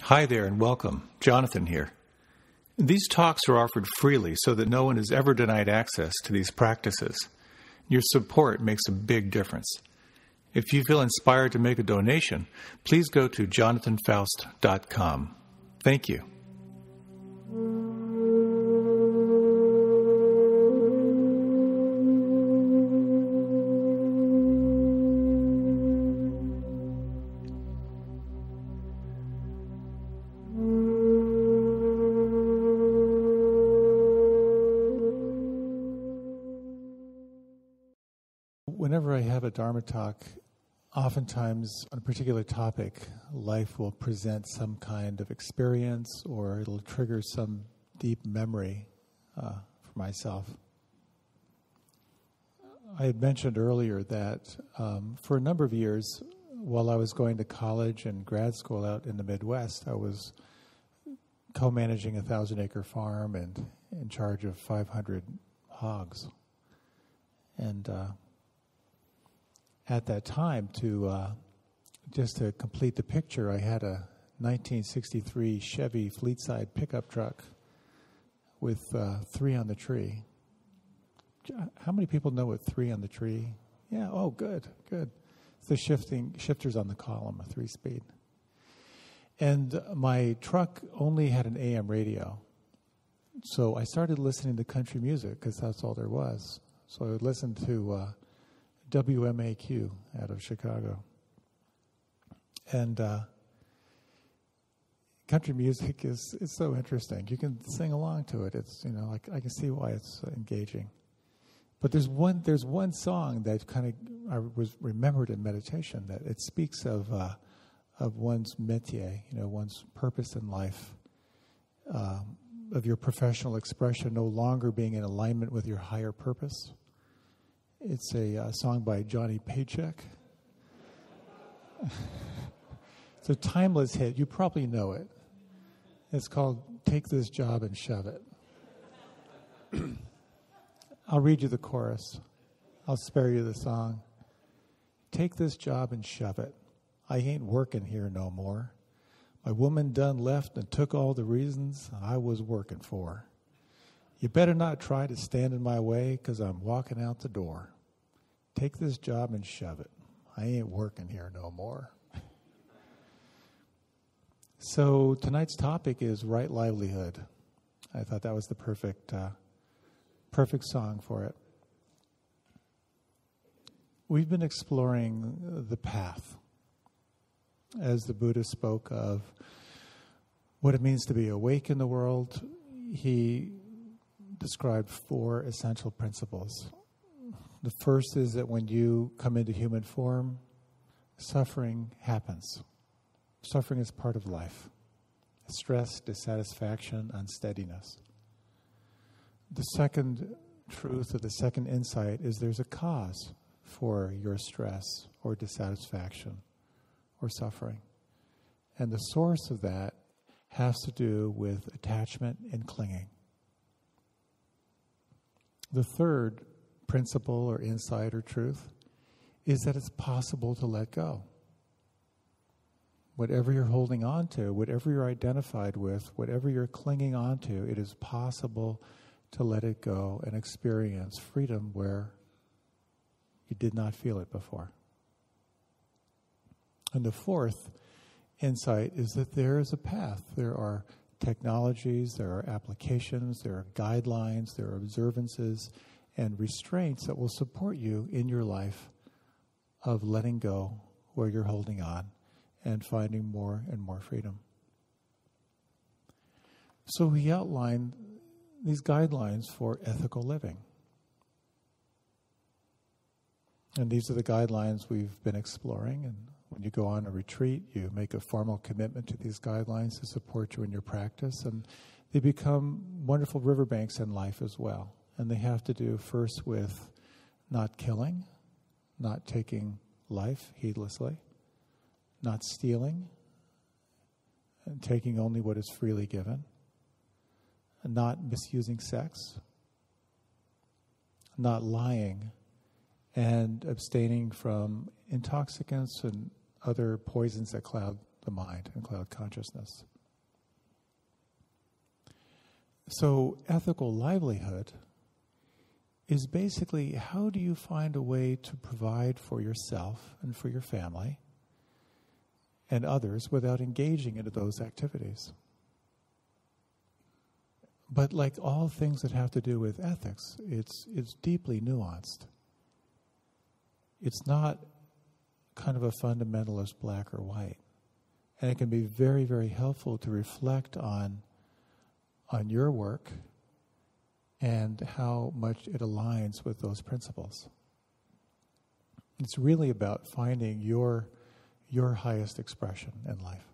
Hi there and welcome. Jonathan here. These talks are offered freely so that no one is ever denied access to these practices. Your support makes a big difference. If you feel inspired to make a donation, please go to jonathanfoust.com. Thank you. Whenever I have a Dharma talk, oftentimes on a particular topic, life will present some kind of experience or it'll trigger some deep memory for myself. I had mentioned earlier that for a number of years, while I was going to college and grad school out in the Midwest, I was co-managing a 1,000-acre farm and in charge of 500 hogs. And at that time, just to complete the picture, I had a 1963 Chevy fleet-side pickup truck with 3 on the tree. How many people know what 3 on the tree? Yeah, oh, good. It's the shifters on the column, a 3-speed. And my truck only had an AM radio. So I started listening to country music because that's all there was. So I would listen to WMAQ out of Chicago. And country music is so interesting. You can sing along to it. It's, I can see why it's engaging. But there's one song that kind of I was remembered in meditation, that it speaks of one's métier, one's purpose in life, of your professional expression no longer being in alignment with your higher purpose. It's a song by Johnny Paycheck. It's a timeless hit. You probably know it. It's called Take This Job and Shove It. I'll read you the chorus. I'll spare you the song. Take this job and shove it. I ain't working here no more. My woman done left and took all the reasons I was working for. You better not try to stand in my way, 'cause I'm walking out the door. Take this job and shove it. I ain't working here no more. So tonight's topic is right livelihood. I thought that was the perfect song for it. We've been exploring the path as the Buddha spoke of what it means to be awake in the world. He described 4 essential principles. The first is that when you come into human form, suffering happens. Suffering is part of life. Stress, dissatisfaction, unsteadiness. The second truth or the second insight is there's a cause for your stress or dissatisfaction or suffering. And the source of that has to do with attachment and clinging. The third principle or insight or truth is that it's possible to let go. Whatever you're holding on to, whatever you're identified with, whatever you're clinging on to, it is possible to let it go and experience freedom where you did not feel it before. And the fourth insight is that there is a path. There are technologies, there are applications, there are guidelines, there are observances and restraints that will support you in your life of letting go where you're holding on and finding more and more freedom. So he outlined these guidelines for ethical living. And these are the guidelines we've been exploring. And when you go on a retreat, you make a formal commitment to these guidelines to support you in your practice. And they become wonderful riverbanks in life as well. And they have to do first with not killing, not taking life heedlessly, not stealing, and taking only what is freely given, and not misusing sex, not lying, and abstaining from intoxicants and other poisons that cloud the mind and cloud consciousness. So ethical livelihood is basically, how do you find a way to provide for yourself and for your family and others without engaging into those activities? But like all things that have to do with ethics, it's deeply nuanced. It's not kind of a fundamentalist black or white. And it can be very, very helpful to reflect on your work and how much it aligns with those principles. It's really about finding your highest expression in life.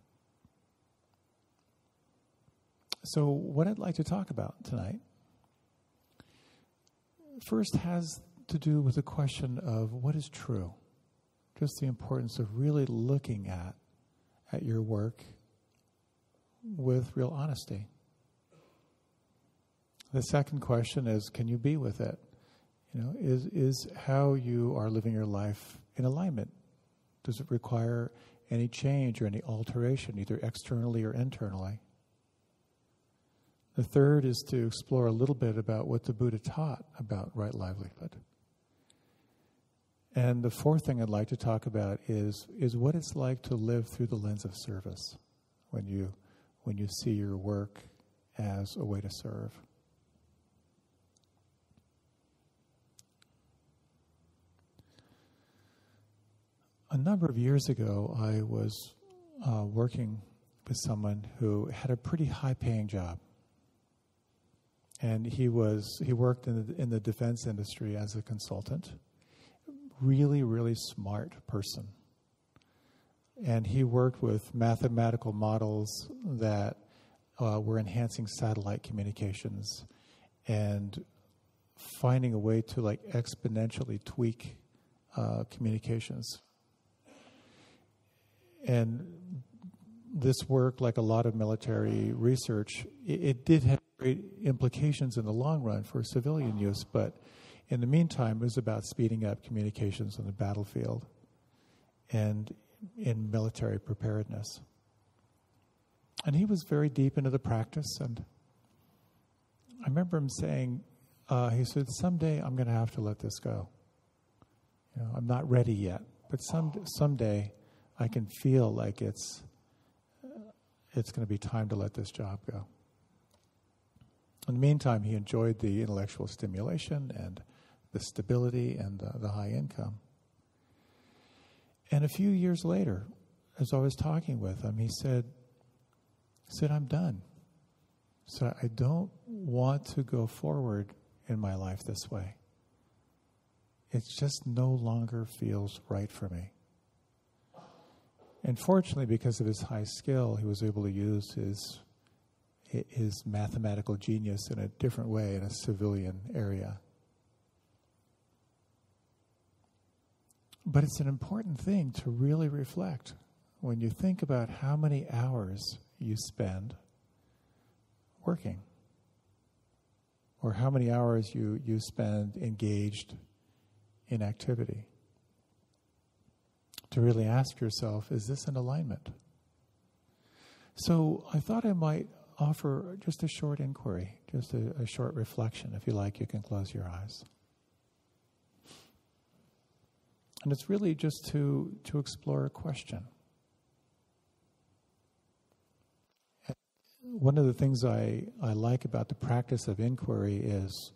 So what I'd like to talk about tonight first has to do with the question of what is true. Just the importance of really looking at your work with real honesty. The second question is, can you be with it? Is how you are living your life in alignment? Does it require any change or any alteration, either externally or internally? The third is to explore a little bit about what the Buddha taught about right livelihood. And the fourth thing I'd like to talk about is what it's like to live through the lens of service when you see your work as a way to serve. A number of years ago, I was working with someone who had a pretty high-paying job. And he worked in the defense industry as a consultant. Really, really smart person. And he worked with mathematical models that were enhancing satellite communications and finding a way to exponentially tweak communications. And this work, like a lot of military research, it did have great implications in the long run for civilian use, but in the meantime, it was about speeding up communications on the battlefield and in military preparedness. And he was very deep into the practice, and I remember him saying, he said, someday I'm going to have to let this go. I'm not ready yet, but someday I can feel like it's going to be time to let this job go. In the meantime, he enjoyed the intellectual stimulation and the stability and the high income. And a few years later, as I was talking with him, he said, I'm done. So I don't want to go forward in my life this way. It just no longer feels right for me. And fortunately, because of his high skill, he was able to use his mathematical genius in a different way in a civilian area. But it's an important thing to really reflect when you think about how many hours you spend working, or how many hours you spend engaged in activity. To really ask yourself, is this in alignment? So I thought I might offer just a short inquiry, just a short reflection. If you like, you can close your eyes. And it's really just to explore a question. One of the things I like about the practice of inquiry is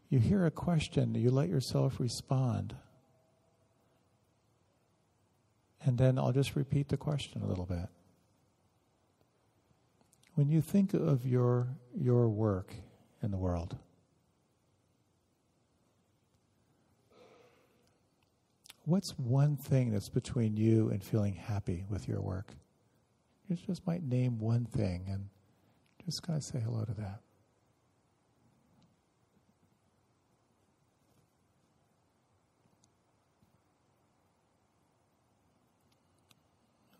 you hear a question, you let yourself respond. And then I'll just repeat the question a little bit. When you think of your work in the world, what's one thing that's between you and feeling happy with your work? You just might name one thing and just kind of say hello to that.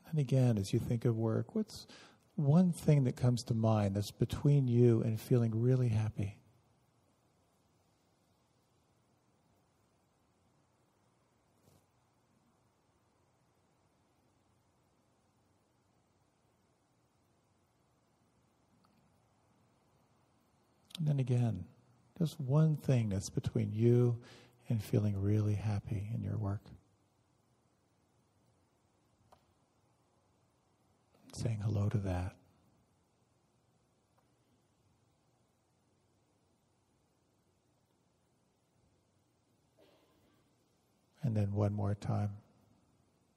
And again, as you think of work, what's one thing that comes to mind that's between you and feeling really happy? And then again, just one thing that's between you and feeling really happy in your work. Saying hello to that. And then one more time.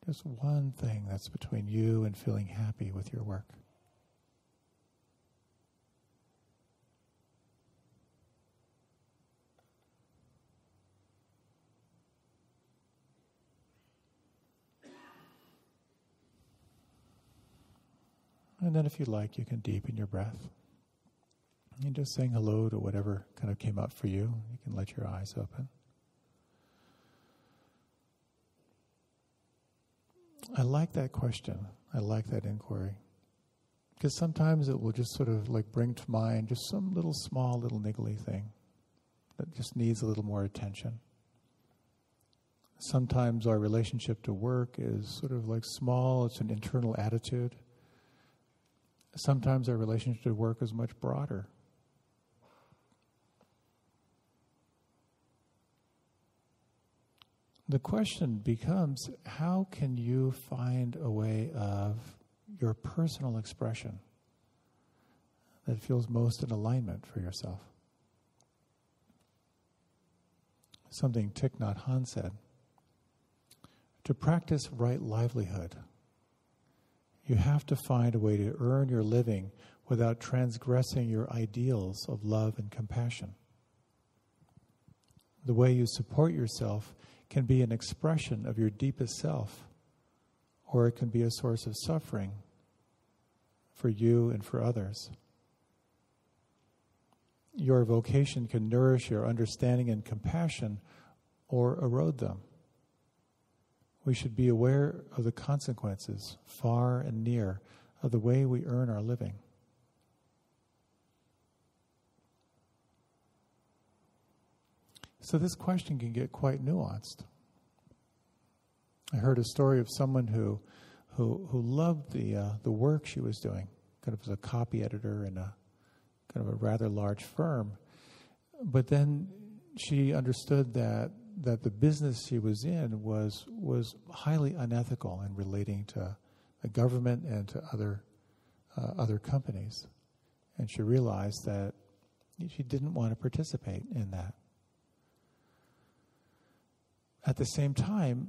Just one thing that's between you and feeling happy with your work. And then if you like, you can deepen your breath. And just saying hello to whatever kind of came up for you. You can let your eyes open. I like that question. I like that inquiry. Because sometimes it will just sort of like bring to mind just some little small, little niggly thing that just needs a little more attention. Sometimes our relationship to work is sort of like small, it's an internal attitude. Sometimes our relationship to work is much broader. The question becomes, how can you find a way of your personal expression that feels most in alignment for yourself? Something Thich Nhat Hanh said, to practice right livelihood, you have to find a way to earn your living without transgressing your ideals of love and compassion. The way you support yourself can be an expression of your deepest self, or it can be a source of suffering for you and for others. Your vocation can nourish your understanding and compassion or erode them. We should be aware of the consequences, far and near, of the way we earn our living. So this question can get quite nuanced. I heard a story of someone who loved the work she was doing, kind of as a copy editor in a kind of a rather large firm, but then she understood that the business she was in was highly unethical in relating to the government and to other companies, and she realized that she didn't want to participate in that. At the same time,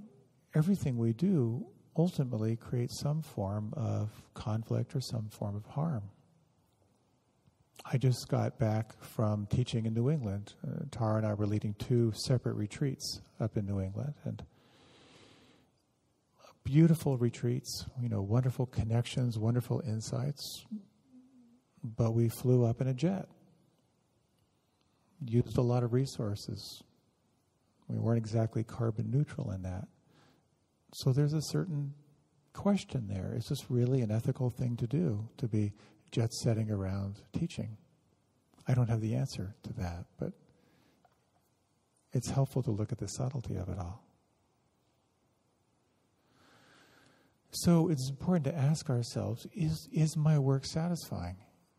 everything we do ultimately creates some form of conflict or some form of harm. I just got back from teaching in New England. Tara and I were leading 2 separate retreats up in New England, and beautiful retreats, wonderful connections, wonderful insights, but we flew up in a jet, used a lot of resources. We weren't exactly carbon neutral in that. So there's a certain question there. Is this really an ethical thing to do, to be jet-setting around teaching? I don't have the answer to that, but it's helpful to look at the subtlety of it all. So it's important to ask ourselves, is my work satisfying?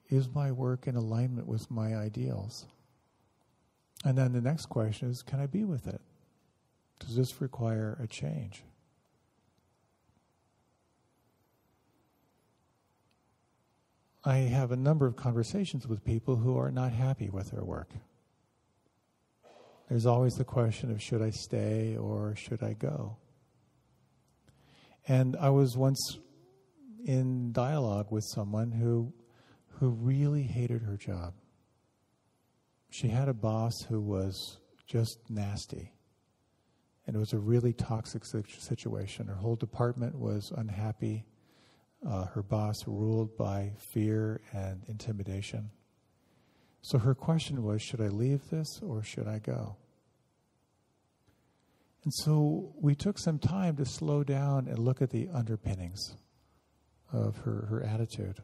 Is my work in alignment with my ideals? And then the next question is, can I be with it? Does this require a change? I have a number of conversations with people who are not happy with their work. There's always the question of, should I stay or should I go? And I was once in dialogue with someone who really hated her job. She had a boss who was just nasty. And it was a really toxic situation. Her whole department was unhappy. Her boss ruled by fear and intimidation. So her question was, should I leave this or should I go? And so we took some time to slow down and look at the underpinnings of her attitude.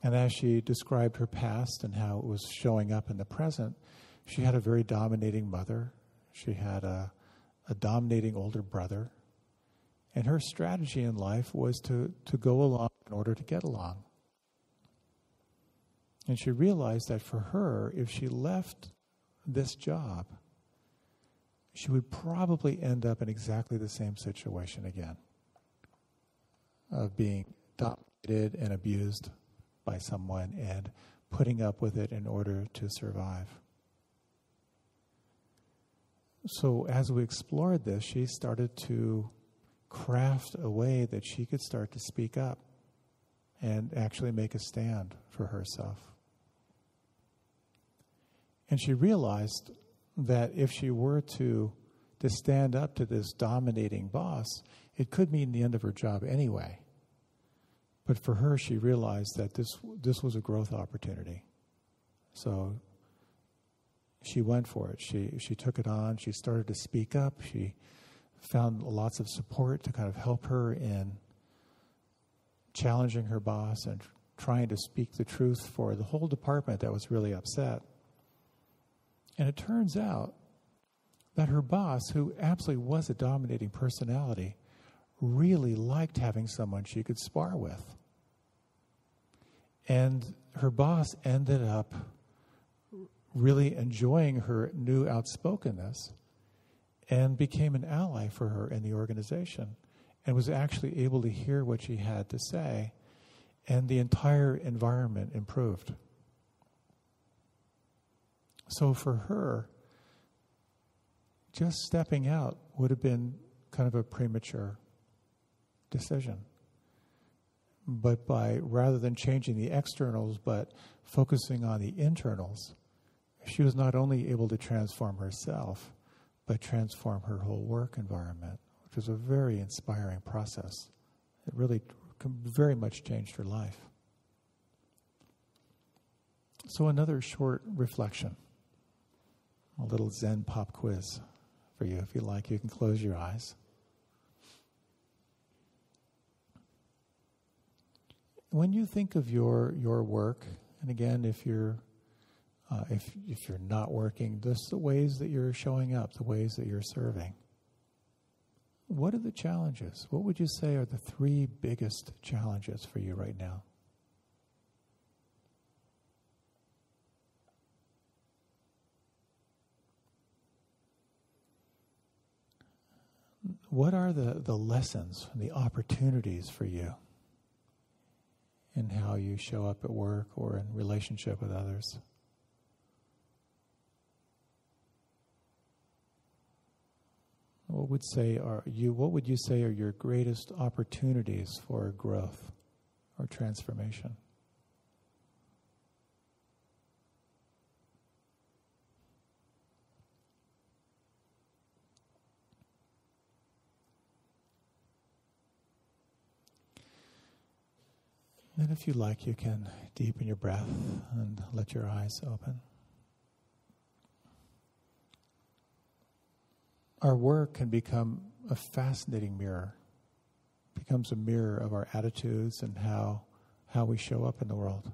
And as she described her past and how it was showing up in the present, she had a very dominating mother. She had a dominating older brother. And her strategy in life was to go along in order to get along. And she realized that for her, if she left this job, she would probably end up in exactly the same situation again, of being dominated and abused by someone and putting up with it in order to survive. So as we explored this, she started to craft a way that she could start to speak up and actually make a stand for herself. And she realized that if she were to stand up to this dominating boss, it could mean the end of her job anyway. But for her, she realized that this was a growth opportunity. So she went for it. She took it on. She started to speak up. She found lots of support to kind of help her in challenging her boss and trying to speak the truth for the whole department that was really upset. And it turns out that her boss, who absolutely was a dominating personality, really liked having someone she could spar with. And her boss ended up really enjoying her new outspokenness and became an ally for her in the organization and was actually able to hear what she had to say, and the entire environment improved. So for her, just stepping out would have been kind of a premature decision. But rather than changing the externals, but focusing on the internals, she was not only able to transform herself, but transform her whole work environment, which was a very inspiring process. It really very much changed her life. So another short reflection, a little Zen pop quiz for you. If you like, you can close your eyes. When you think of your work, and again, if you're not working, just the ways that you're showing up, the ways that you're serving, what are the challenges? What would you say are the 3 biggest challenges for you right now? What are the lessons, the opportunities for you in how you show up at work or in relationship with others? What would you say are your greatest opportunities for growth or transformation? And if you like, you can deepen your breath and let your eyes open. Our work can become a fascinating mirror. It becomes a mirror of our attitudes and how we show up in the world.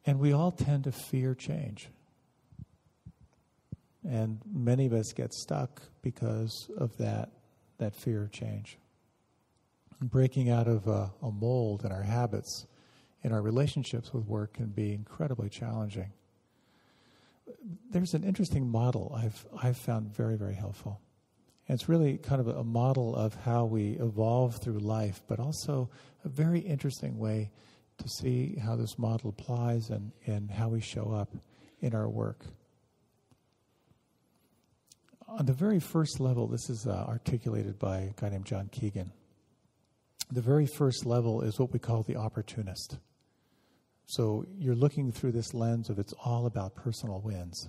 And we all tend to fear change. And many of us get stuck because of that fear of change. Breaking out of a mold in our habits, in our relationships with work, can be incredibly challenging. There's an interesting model I've found very, very helpful. And it's really kind of a model of how we evolve through life, but also a very interesting way to see how this model applies and how we show up in our work. On the very first level, this is articulated by a guy named John Keegan. The very first level is what we call the opportunist. So you're looking through this lens of it's all about personal wins.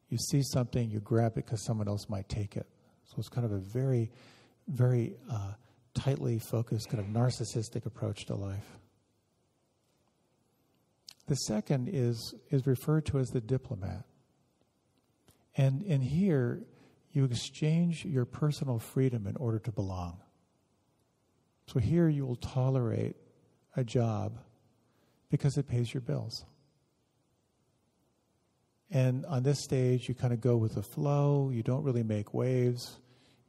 You see something, you grab it because someone else might take it. So it's kind of a very, very tightly focused, kind of narcissistic approach to life. The second is referred to as the diplomat. And in here, you exchange your personal freedom in order to belong. So here you will tolerate a job because it pays your bills. And on this stage, you kind of go with the flow. You don't really make waves.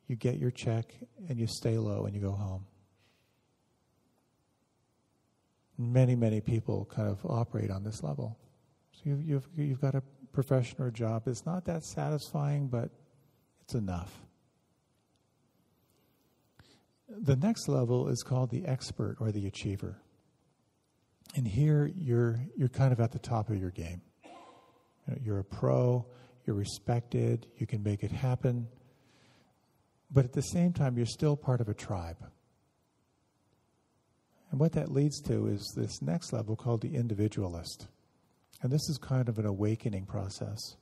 You get your check and you stay low and you go home. Many, many people kind of operate on this level. So you've got a profession or a job. It's not that satisfying, but it's enough. The next level is called the expert or the achiever. And here you're kind of at the top of your game. You're a pro, you're respected, you can make it happen. But at the same time, you're still part of a tribe. And what that leads to is this next level called the individualist. And this is kind of an awakening process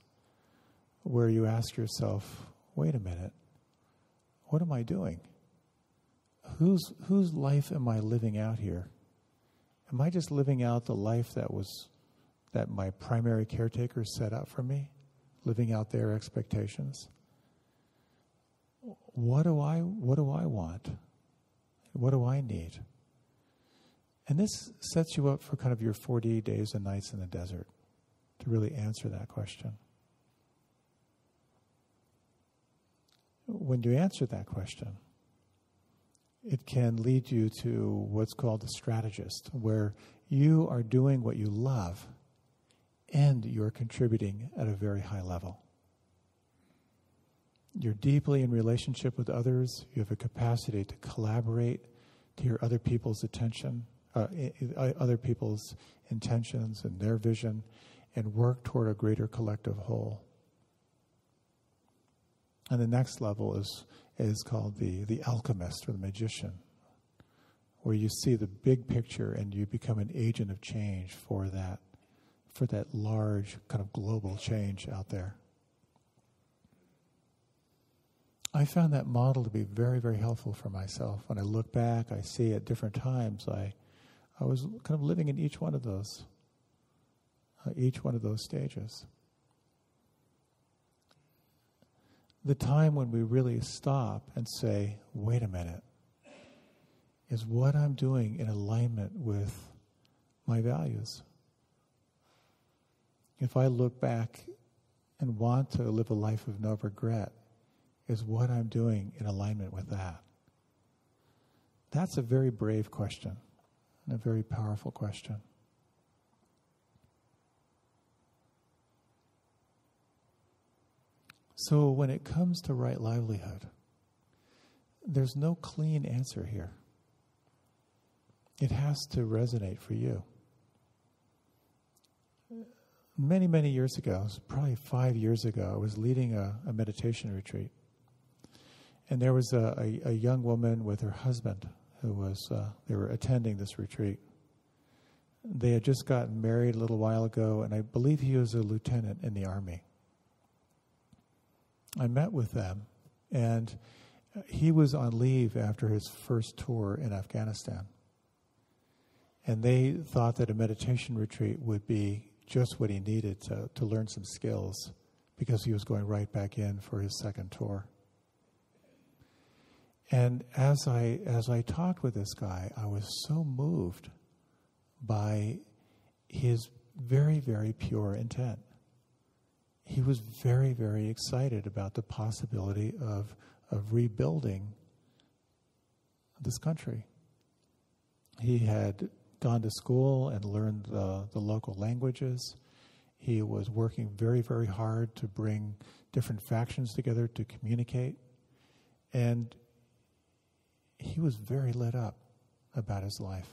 where you ask yourself, wait a minute, what am I doing? Whose life am I living out here? Am I just living out the life that my primary caretakers set up for me? Living out their expectations? What do I want? What do I need? And this sets you up for kind of your 40 days and nights in the desert to really answer that question. When you answer that question, it can lead you to what's called a strategist, where you are doing what you love and you're contributing at a very high level. You're deeply in relationship with others. You have a capacity to collaborate, to hear other people's attention, other people's intentions and their vision, and work toward a greater collective whole. And the next level is called the alchemist or the magician, where you see the big picture and you become an agent of change for that large kind of global change out there. I found that model to be very, very helpful for myself. When I look back, I see at different times I was kind of living in each one of those stages. The time when we really stop and say, wait a minute, is what I'm doing in alignment with my values? If I look back and want to live a life of no regret, is what I'm doing in alignment with that? That's a very brave question and a very powerful question. So when it comes to right livelihood, there's no clean answer here. It has to resonate for you. Many, many years ago, probably 5 years ago, I was leading a meditation retreat. And there was a young woman with her husband who was, they were attending this retreat. They had just gotten married a little while ago, and I believe he was a lieutenant in the Army. I met with them, and he was on leave after his first tour in Afghanistan. And they thought that a meditation retreat would be just what he needed to learn some skills, because he was going right back in for his second tour. And as I talked with this guy, I was so moved by his very, very pure intent. He was very, very excited about the possibility of rebuilding this country. He had gone to school and learned the local languages. He was working very, very hard to bring different factions together to communicate. And he was very lit up about his life.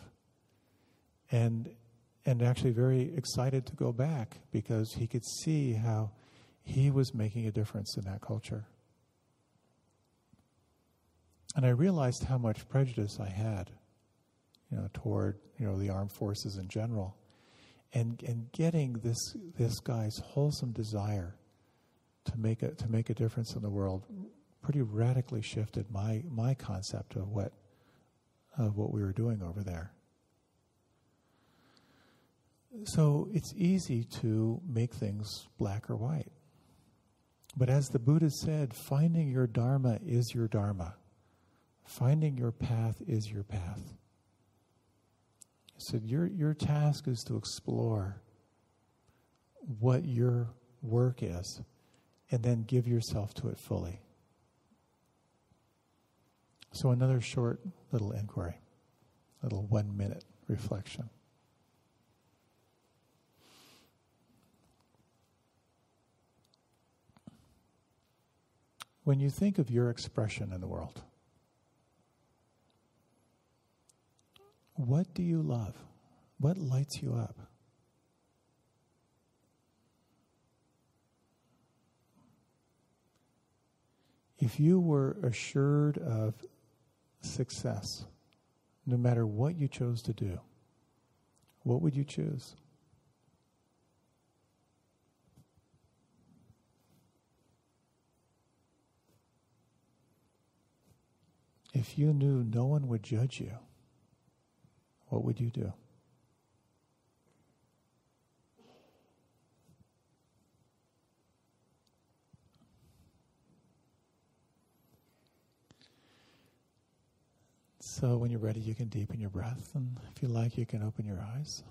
And actually very excited to go back, because he could see how he was making a difference in that culture. And I realized how much prejudice I had, toward, the armed forces in general. And getting this guy's wholesome desire to make a difference in the world pretty radically shifted my concept of what we were doing over there. So it's easy to make things black or white. But as the Buddha said, finding your dharma is your dharma. Finding your path is your path. He said, your task is to explore what your work is, and then give yourself to it fully. So another short little inquiry, little 1-minute reflection. when you think of your expression in the world, what do you love? What lights you up? If you were assured of success, no matter what you chose to do, what would you choose? If you knew no one would judge you, what would you do? So when you're ready, you can deepen your breath, and if you like, you can open your eyes.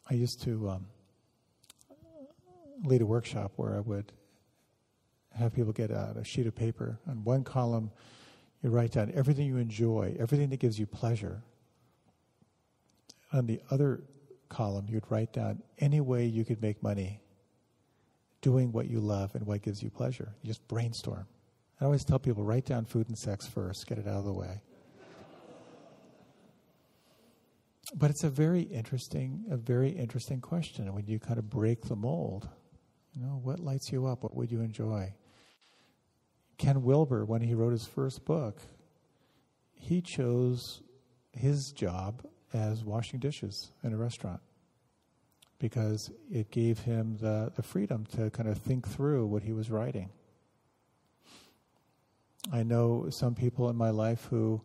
I used to lead a workshop where I would have people get out a sheet of paper. On one column, you write down everything you enjoy, everything that gives you pleasure. On the other column, you'd write down any way you could make money doing what you love and what gives you pleasure. You just brainstorm. I always tell people, write down food and sex first, get it out of the way. But it's a very interesting question when you kind of break the mold. What lights you up? What would you enjoy? Ken Wilber, when he wrote his first book, he chose his job as washing dishes in a restaurant because it gave him the freedom to kind of think through what he was writing. I know some people in my life who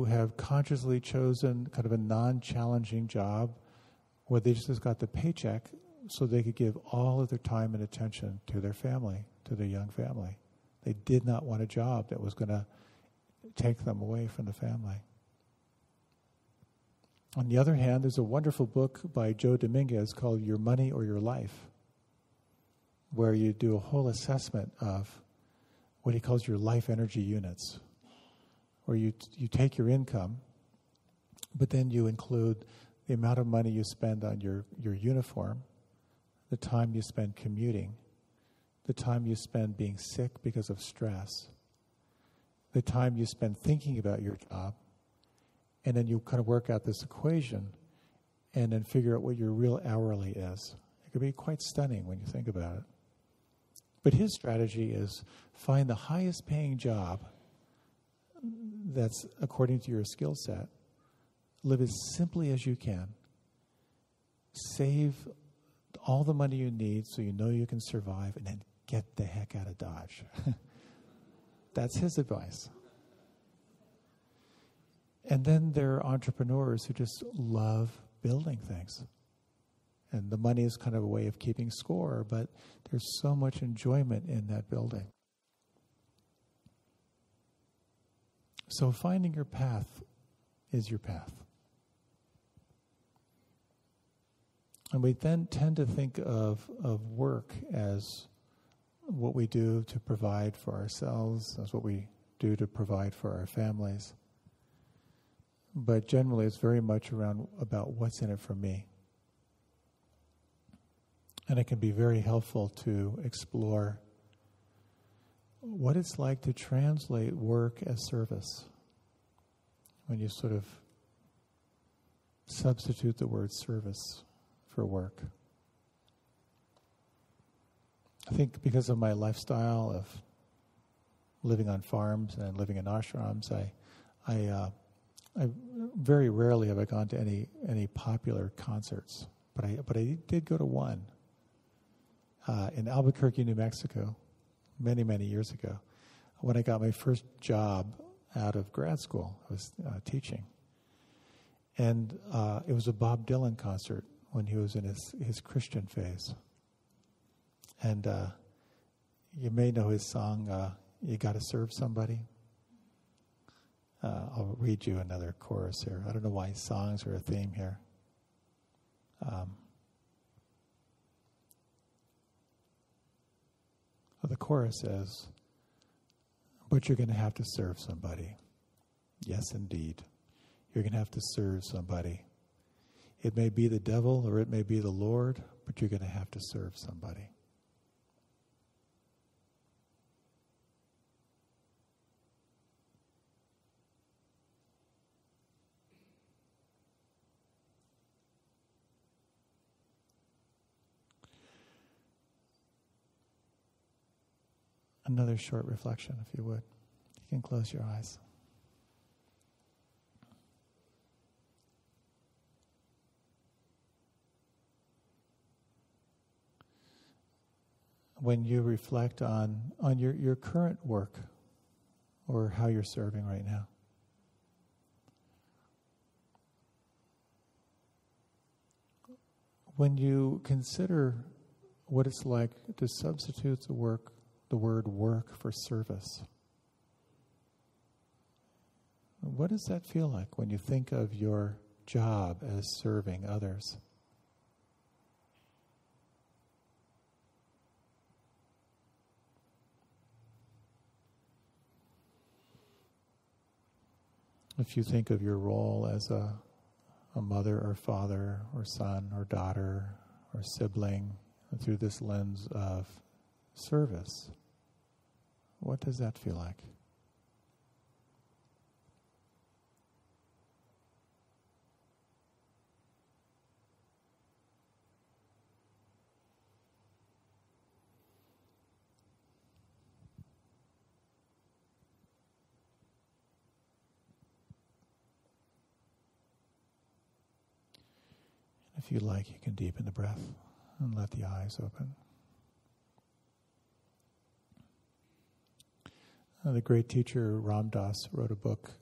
have consciously chosen kind of a non-challenging job where they just got the paycheck so they could give all of their time and attention to their family, to their young family. They did not want a job that was going to take them away from the family. On the other hand, there's a wonderful book by Joe Dominguez called Your Money or Your Life, where you do a whole assessment of what he calls your life energy units, where you take your income, but then you include the amount of money you spend on your uniform, the time you spend commuting, the time you spend being sick because of stress, the time you spend thinking about your job, and then you kind of work out this equation and then figure out what your real hourly is. It could be quite stunning when you think about it. But his strategy is find the highest paying job that's according to your skill set. Live as simply as you can. Save all the money you need so you know you can survive, and then get the heck out of Dodge. That's his advice. And then there are entrepreneurs who just love building things. And the money is kind of a way of keeping score, but there's so much enjoyment in that building. So finding your path is your path. And we then tend to think of work as what we do to provide for ourselves, as what we do to provide for our families. But generally, it's very much about what's in it for me. And it can be very helpful to explore what it's like to translate work as service. When you sort of substitute the word service for work. I think because of my lifestyle of living on farms and living in ashrams, I very rarely have I gone to any popular concerts, but I did go to one in Albuquerque, New Mexico, many years ago, when I got my first job out of grad school. I was teaching, and it was a Bob Dylan concert when he was in his Christian phase, and you may know his song, "You Gotta Serve Somebody." I'll read you another chorus here. I don't know why songs are a theme here. The chorus says, "But you're going to have to serve somebody. Yes, indeed. You're going to have to serve somebody. It may be the devil or it may be the Lord, but you're going to have to serve somebody. Another short reflection, if you would. You can close your eyes. When you reflect on your current work or how you're serving right now, when you consider what it's like to substitute the word work for service, what does that feel like when you think of your job as serving others? If you think of your role as a mother or father or son or daughter or sibling through this lens of service, what does that feel like? If you like, you can deepen the breath and let the eyes open. The great teacher Ram Dass wrote a book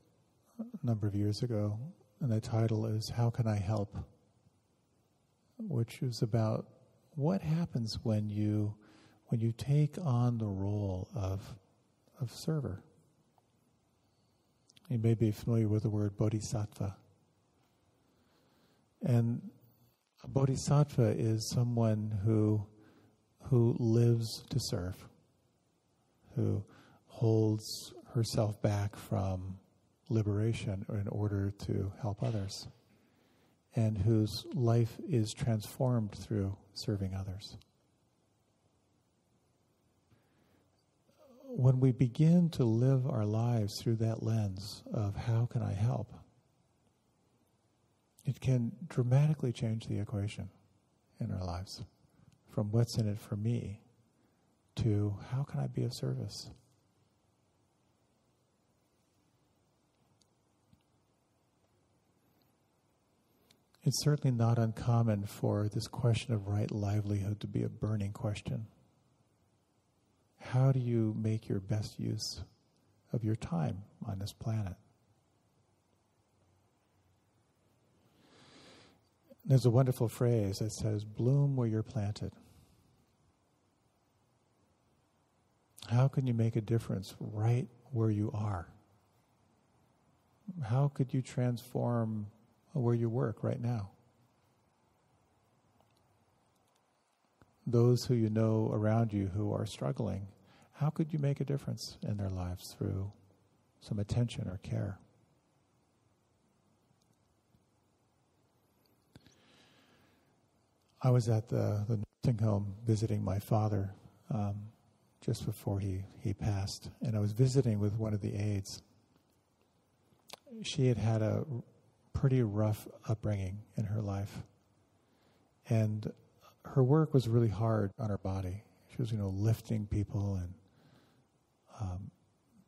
a number of years ago, and the title is How Can I Help? Which is about what happens when you take on the role of server. You may be familiar with the word bodhisattva. And a bodhisattva is someone who lives to serve, who holds herself back from liberation in order to help others, and whose life is transformed through serving others. When we begin to live our lives through that lens of how can I help, it can dramatically change the equation in our lives, from what's in it for me to how can I be of service. It's certainly not uncommon for this question of right livelihood to be a burning question. How do you make your best use of your time on this planet? There's a wonderful phrase that says, bloom where you're planted. How can you make a difference right where you are? How could you transform where you work right now? Those who you know around you who are struggling, how could you make a difference in their lives through some attention or care? I was at the nursing home visiting my father just before he passed, and I was visiting with one of the aides. She had had a pretty rough upbringing in her life, and her work was really hard on her body. She was, lifting people and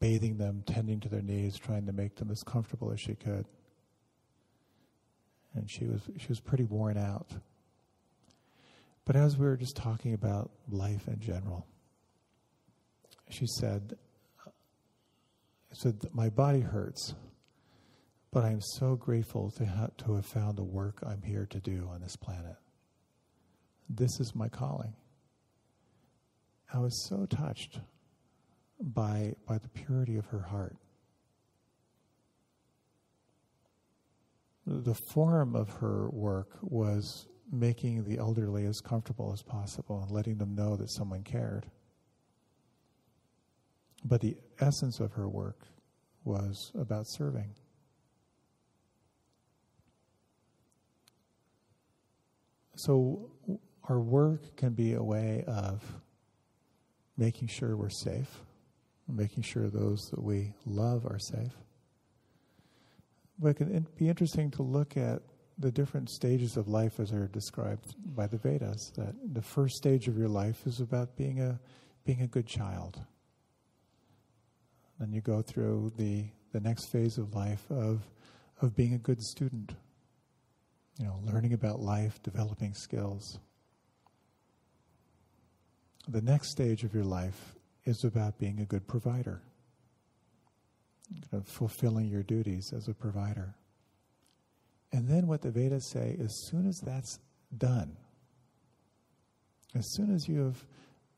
bathing them, tending to their needs, trying to make them as comfortable as she could. And she was pretty worn out. But as we were just talking about life in general, she said, my body hurts, but I'm so grateful to have found the work I'm here to do on this planet. This is my calling. I was so touched by the purity of her heart. The form of her work was making the elderly as comfortable as possible and letting them know that someone cared. But the essence of her work was about serving. So our work can be a way of making sure we're safe, making sure those that we love are safe. But it can be interesting to look at the different stages of life as are described by the Vedas. That the first stage of your life is about being a good child. Then you go through the next phase of life of being a good student. Learning about life, developing skills. The next stage of your life is about being a good provider, fulfilling your duties as a provider. And then what the Vedas say, as soon as that's done, as soon as you have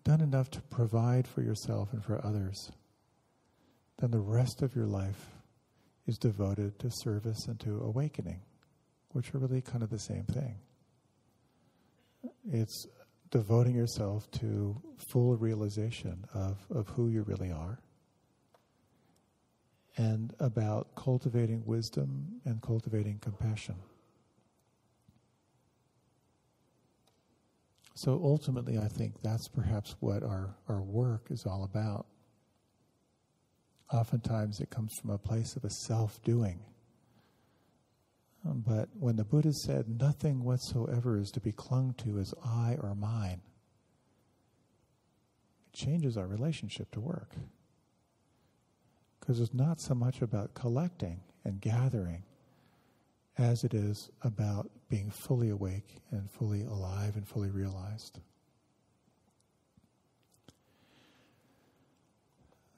done enough to provide for yourself and for others, then the rest of your life is devoted to service and to awakening, which are really kind of the same thing. It's devoting yourself to full realization of who you really are, and about cultivating wisdom and cultivating compassion. So ultimately, I think that's perhaps what our work is all about. Oftentimes it comes from a place of a self-doing. But when the Buddha said nothing whatsoever is to be clung to as I or mine, it changes our relationship to work. Because it's not so much about collecting and gathering as it is about being fully awake and fully alive and fully realized.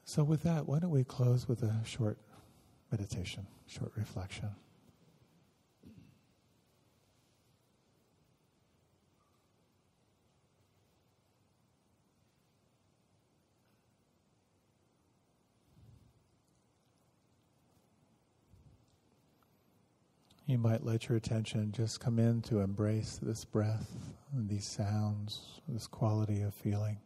So with that, why don't we close with a short meditation, short reflection. You might let your attention just come in to embrace this breath and these sounds, this quality of feeling.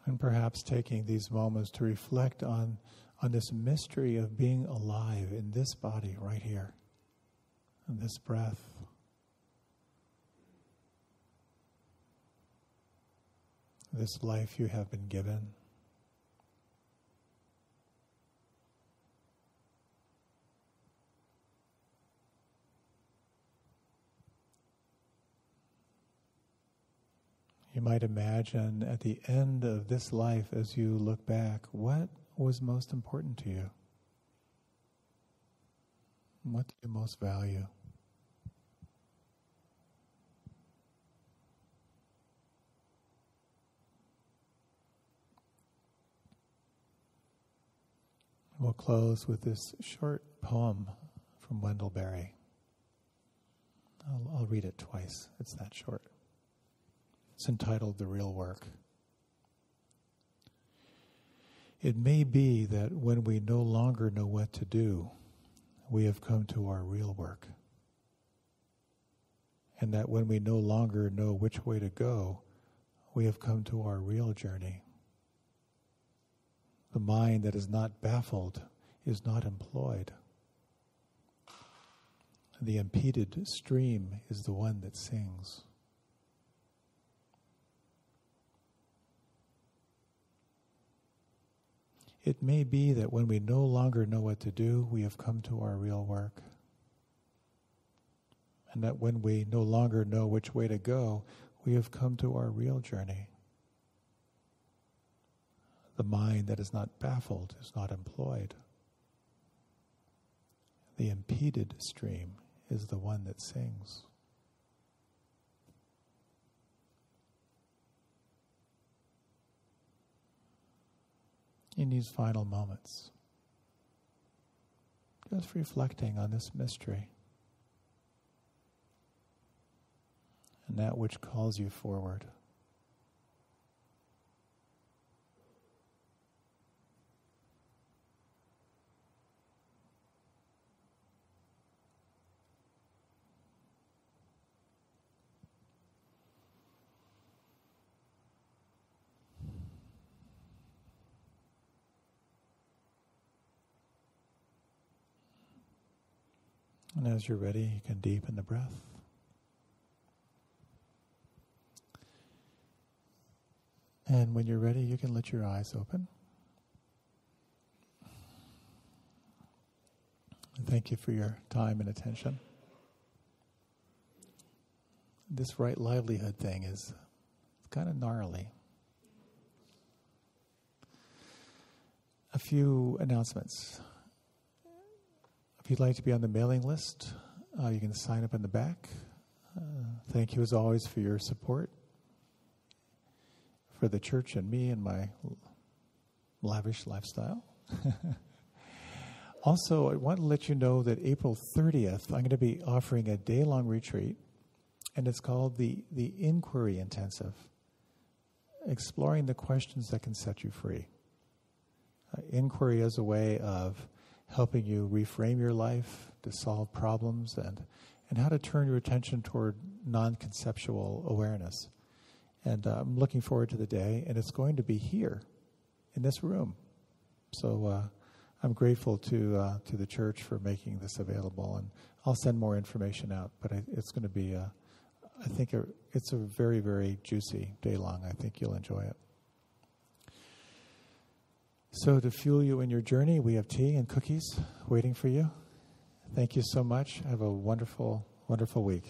And perhaps taking these moments to reflect on this mystery of being alive in this body right here. And this breath. This life you have been given. You might imagine at the end of this life, as you look back, what was most important to you? What do you most value? We'll close with this short poem from Wendell Berry. I'll read it twice. It's that short. It's entitled The Real Work. It may be that when we no longer know what to do, we have come to our real work. And that when we no longer know which way to go, we have come to our real journey. The mind that is not baffled is not employed. The impeded stream is the one that sings. It may be that when we no longer know what to do, we have come to our real work. And that when we no longer know which way to go, we have come to our real journey. The mind that is not baffled is not employed. The impeded stream is the one that sings. In these final moments, just reflecting on this mystery and that which calls you forward. And as you're ready, you can deepen the breath. And when you're ready, you can let your eyes open. And thank you for your time and attention. This right livelihood thing is kind of gnarly. A few announcements. If you'd like to be on the mailing list, you can sign up in the back. Thank you as always for your support for the church and me and my lavish lifestyle. Also, I want to let you know that April 30th, I'm going to be offering a day-long retreat, and it's called the Inquiry Intensive, exploring the questions that can set you free. Inquiry as a way of helping you reframe your life, to solve problems, and how to turn your attention toward non-conceptual awareness. And I'm looking forward to the day, and it's going to be here in this room. So I'm grateful to the church for making this available, and I'll send more information out. But it's going to be, I think it's a very, very juicy day long. I think you'll enjoy it. So to fuel you in your journey, we have tea and cookies waiting for you. Thank you so much. Have a wonderful, wonderful week.